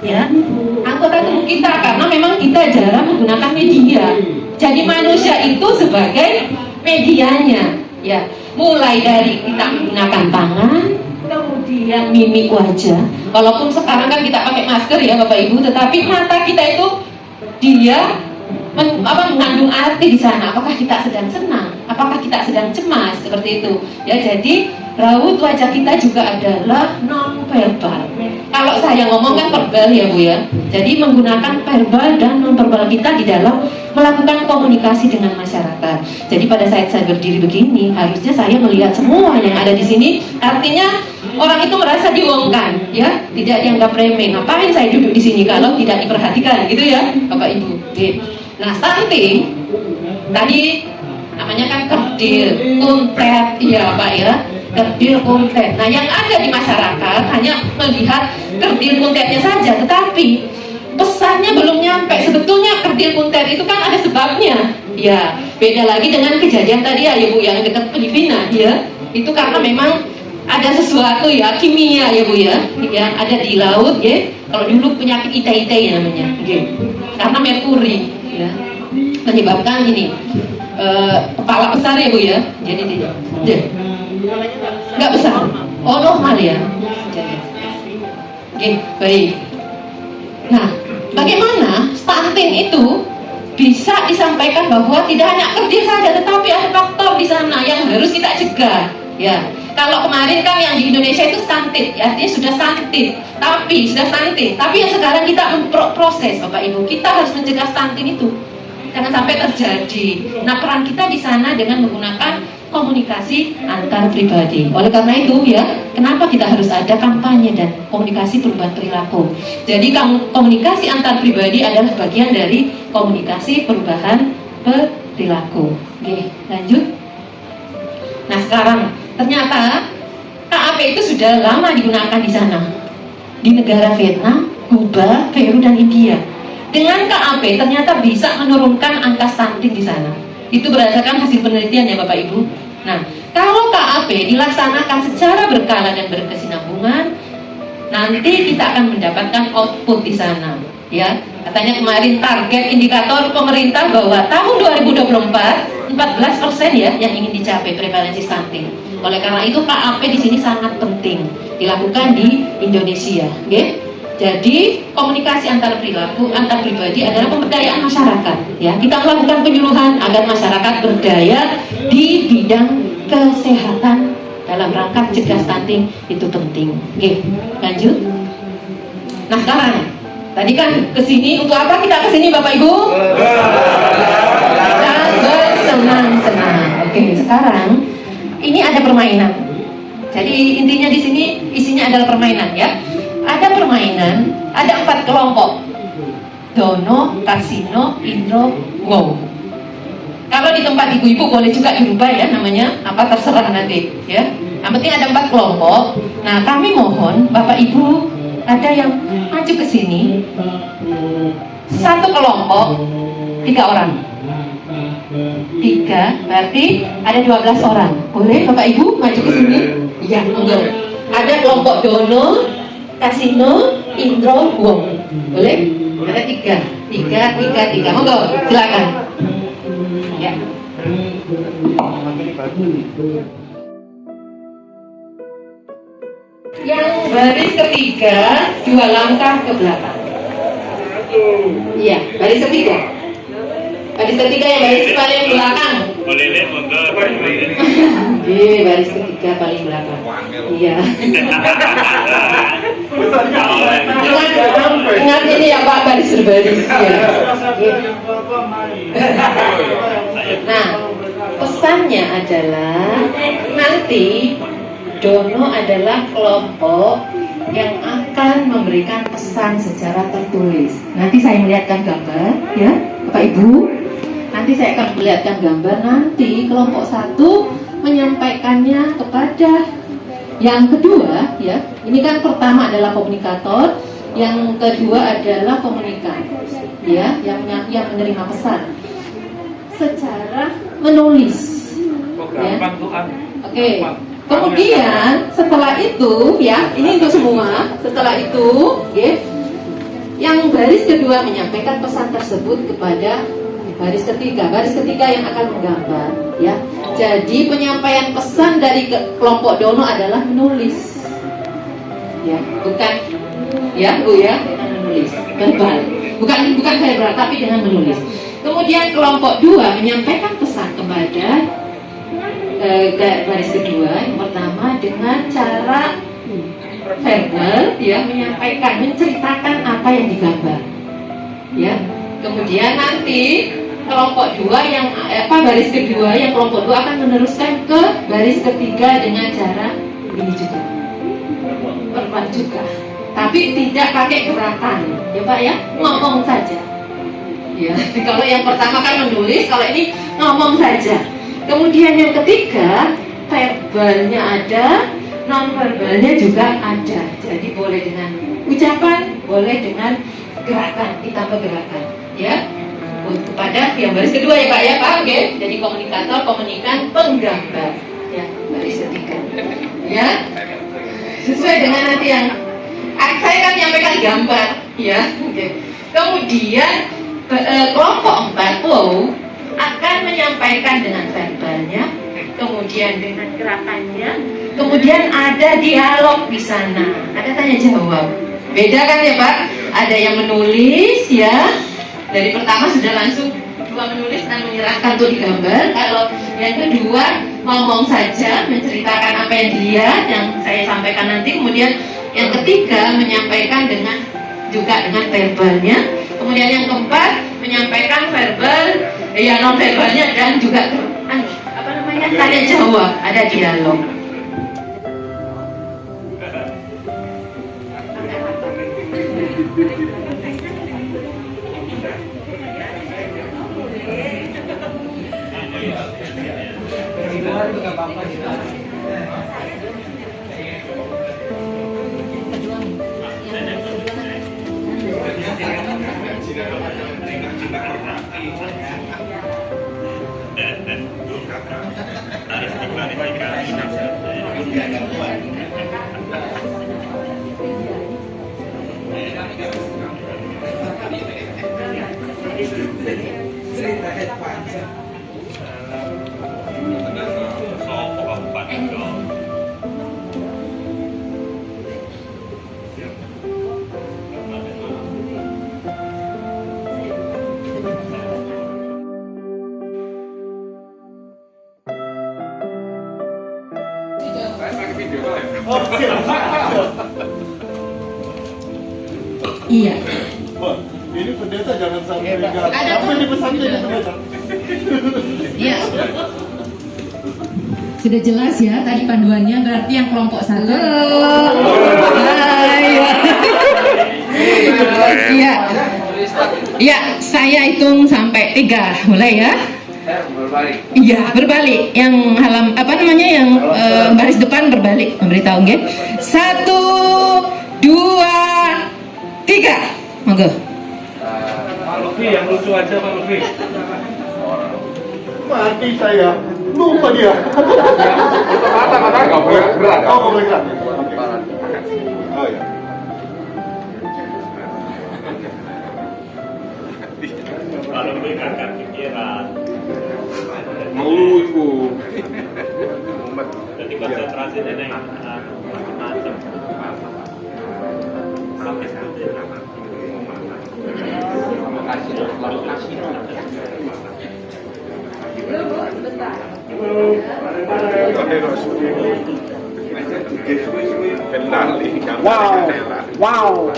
ya, anggota tubuh kita, karena memang kita jarang menggunakan media. Jadi manusia itu sebagai medianya, ya, mulai dari kita menggunakan tangan, kemudian mimik wajah. Walaupun sekarang kan kita pakai masker ya Bapak Ibu, tetapi mata kita itu dia mengandung arti di sana. Apakah kita sedang senang? Apakah kita sedang cemas? Seperti itu. Ya, jadi raut wajah kita juga adalah non verbal. Kalau saya ngomong kan verbal ya Bu ya. Jadi menggunakan verbal dan non verbal kita di dalam melakukan komunikasi dengan masyarakat. Jadi pada saat saya berdiri begini, harusnya saya melihat semua yang ada di sini. Artinya orang itu merasa diomongkan, ya, tidak dianggap remeh. Ngapain saya duduk di sini kalau tidak diperhatikan, gitu ya, Bapak Ibu. Oke. Nah, stunting tadi namanya kan kerdil, kuntet, iya Pak ya, kerdil, kuntet. Nah, yang ada di masyarakat hanya melihat kerdil kuntetnya saja, tetapi pesannya belum nyampe. Sebetulnya kerdil kuntet itu kan ada sebabnya. Ya, beda lagi dengan kejadian tadi ya Bu yang dekat Filipina, ya. Itu karena memang ada sesuatu ya, kimia ya Bu ya, yang ada di laut ya. Kalau dulu penyakit ite-ite ya namanya, karena merkuri ya, menyebabkan ini kepala besar ya Bu ya. Jadi tidak nggak besar, oh normal ya. Oke, baik. Nah, bagaimana stunting itu bisa disampaikan bahwa tidak hanya kerdil saja, tetapi ada faktor di sana yang harus kita cegah. Ya, kalau kemarin kan yang di Indonesia itu stunted, ya, artinya sudah stunted, tapi yang sekarang kita memproses, Bapak Ibu, kita harus mencegah stunting itu jangan sampai terjadi. Nah, peran kita di sana dengan menggunakan komunikasi antar pribadi. Oleh karena itu ya, kenapa kita harus ada kampanye dan komunikasi perubahan perilaku. Jadi komunikasi antar pribadi adalah bagian dari komunikasi perubahan perilaku. Oke, lanjut. Nah, sekarang ternyata KAP itu sudah lama digunakan di sana, di negara Vietnam, Kuba, Peru, dan India. Dengan KAP ternyata bisa menurunkan angka stunting di sana. Itu berdasarkan hasil penelitian ya Bapak Ibu. Nah, kalau KAP dilaksanakan secara berkala dan berkesinambungan, nanti kita akan mendapatkan output di sana. Ya, katanya kemarin target indikator pemerintah bahwa tahun 2024 14% ya yang ingin dicapai prevalensi stunting. Oleh karena itu KAP di sini sangat penting dilakukan di Indonesia. Okay? Jadi komunikasi antar perilaku, antar pribadi adalah pemberdayaan masyarakat. Ya, kita melakukan penyuluhan agar masyarakat berdaya di bidang kesehatan dalam rangka cegah stunting itu penting. Oke, lanjut. Nah sekarang, tadi kan kesini untuk apa kita kesini Bapak Ibu? Kita bersenang-senang. Oke, sekarang ini ada permainan. Jadi intinya di sini isinya adalah permainan ya. Ada permainan, ada 4 kelompok: Dono, Kasino, Indro, Wow. Kalau di tempat ibu-ibu boleh juga dirubah ya namanya, apa terserah nanti ya. Yang penting ada 4 kelompok. Nah, kami mohon Bapak Ibu ada yang maju ke sini. 1 kelompok 3 orang. 3 berarti ada 12 orang. Boleh Bapak Ibu maju ke sini? Iya, monggo. Ada kelompok Dono, Kasino, Indro, Wow. Boleh? Ada 3. Monggo, silakan. Ya. Yang baris ketiga 2 langkah ke belakang. Iya, baris ketiga. Baris ketiga yang baris paling belakang. Boleh lihat monggo. Oke, baris ketiga paling belakang. Iya. Ingat ini ya Pak, baris berbaris ya. Nah, pesannya adalah nanti Dono adalah kelompok yang akan memberikan pesan secara tertulis. Nanti saya melihatkan gambar ya Bapak Ibu. Nanti saya akan melihatkan gambar. Nanti kelompok 1 menyampaikannya kepada yang kedua ya. Ini kan pertama adalah komunikator, yang kedua adalah komunikan ya, yang menerima pesan secara menulis ya. Oke. Kemudian setelah itu ya, ini untuk semua. Setelah itu ya, Yang baris kedua menyampaikan pesan tersebut kepada baris ketiga yang akan menggambar, ya. Jadi penyampaian pesan dari kelompok dono adalah menulis, ya, bukan, ya Bu ya, dengan menulis verbal, bukan verbal tapi dengan menulis. Kemudian kelompok dua menyampaikan pesan kepada baris kedua yang pertama dengan cara verbal, ya, menyampaikan, menceritakan apa yang digambar, ya. Kemudian nanti kelompok dua yang baris kedua yang kelompok dua akan meneruskan ke baris ketiga dengan cara ini juga, verbal juga, tapi tidak pakai gerakan, ya Pak ya, ngomong saja, ya. Kalau yang pertama kan menulis, kalau ini ngomong saja. Kemudian yang ketiga verbalnya ada, non verbalnya juga ada. Jadi boleh dengan ucapan, boleh dengan gerakan, ditambah gerakan, ya. Kepada yang baris kedua ya Pak ya, Pak, oke. Jadi komunikator, komunikan, penggambar, ya, baris ketiga, ya. Sesuai dengan nanti yang saya kan menyampaikan gambar, ya, oke. Kemudian kelompok 4 akan menyampaikan dengan verbalnya, kemudian dengan gerakannya, kemudian ada dialog di sana, ada tanya jawab. Beda kan ya Pak? Ada yang menulis, ya. Dari pertama sudah langsung dua menulis dan menyerahkan untuk digambar. Kalau yang kedua ngomong saja, menceritakan apa yang dilihat, yang saya sampaikan nanti. Kemudian yang ketiga menyampaikan juga dengan verbalnya. Kemudian yang keempat menyampaikan verbal, ya, non verbalnya, dan juga tanya jawab, ada dialog. Iya. Wah, ini pendeta jangan sampai gagal. Apa ini pesannya ini pendeta? Iya. Sudah jelas ya tadi panduannya, berarti yang kelompok 1. Hai. Iya. Iya, saya hitung sampai 3. Mulai ya. Berbalik. Iya, berbalik. Yang yang baris depan berbalik. Memberitahu nggih. 1, 2, 3. Monggo. Pak Lufi yang lucu aja Pak Lufi. Mati saya. Lupa dia. Kata nggak boleh gerak. Oh, nggak boleh gerak. Oh ya. Pak Lufi kakak pikiran. Ngeluh. Jadi konsentrasi nenek macam. Sampai seperti Wow.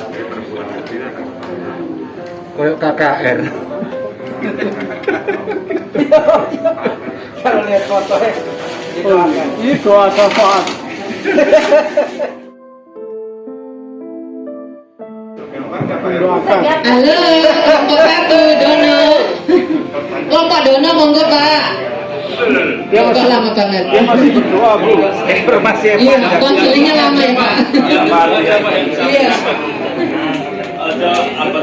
Kayak KKR. kalau lihat fotonya Itu asal-asal. Halo, kelompok 1 Dono. Kelompok Dono monggo Pak. Dia masih lama banget. Dia masih berdoa, Bu. informasi Iya, konsilinya lama ya Pak. Iya. ada apa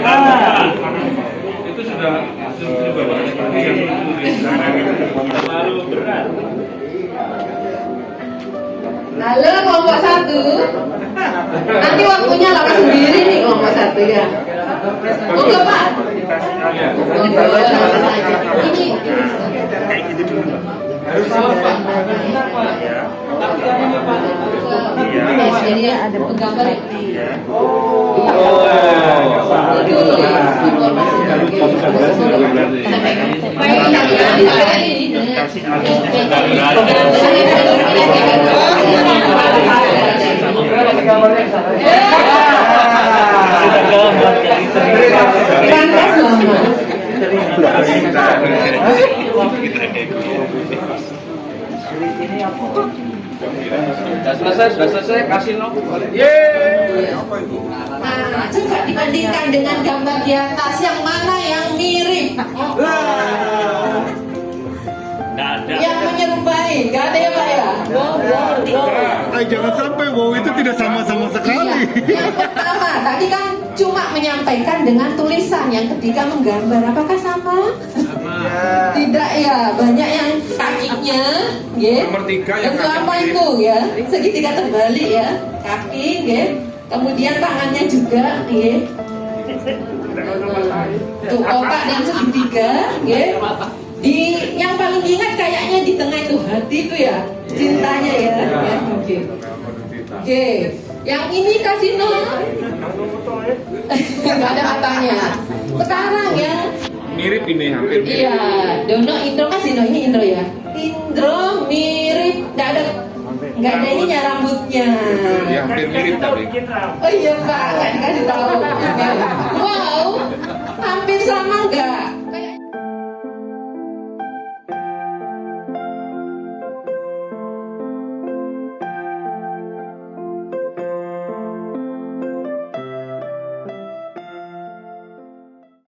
itu sudah seperti yang terlalu berat. Halo kelompok 1. Nanti waktunya lama sendiri nih kelompok 1 ya. Oh enggak Pak. Oh, ini. Kayak gitu dulu. Harus sama Pak. Benar Pak. Tapi kan ini Pak. Jadi ada penggambar ya. Iya. Kasih Sudah selesai, kasih no. Nah, coba dibandingkan dengan gambar di atas yang mana yang mirip, Nggak ada. yang menyerupai, nggak ada ya Pak ya? Jangan sampai wow itu tidak sama-sama sekali. Iya. Yang pertama tadi kan cuma menyampaikan dengan tulisan, yang ketiga menggambar, apakah sama? Tidak ya, banyak yang kakinya, ya. Nomor 3 yang Itu apa itu ya? Segitiga terbalik ya, kaki, ya. Kemudian tangannya juga, ya. Tuh kotak dan segitiga, ya. Di yang paling ingat kayaknya di tengah itu hati itu ya, cintanya ya. Ya, oke. Oke, yang ini kasino. Nggak ada matanya. Sekarang ya. mirip ini hampir mirip. Iya, Dono Indro kasino, ini Indro ya. Indro mirip, nggak ada ininya rambutnya. Ya hampir mirip tapi. Oh iya Pak, nggak dikasih tahu. Wow, hampir sama nggak?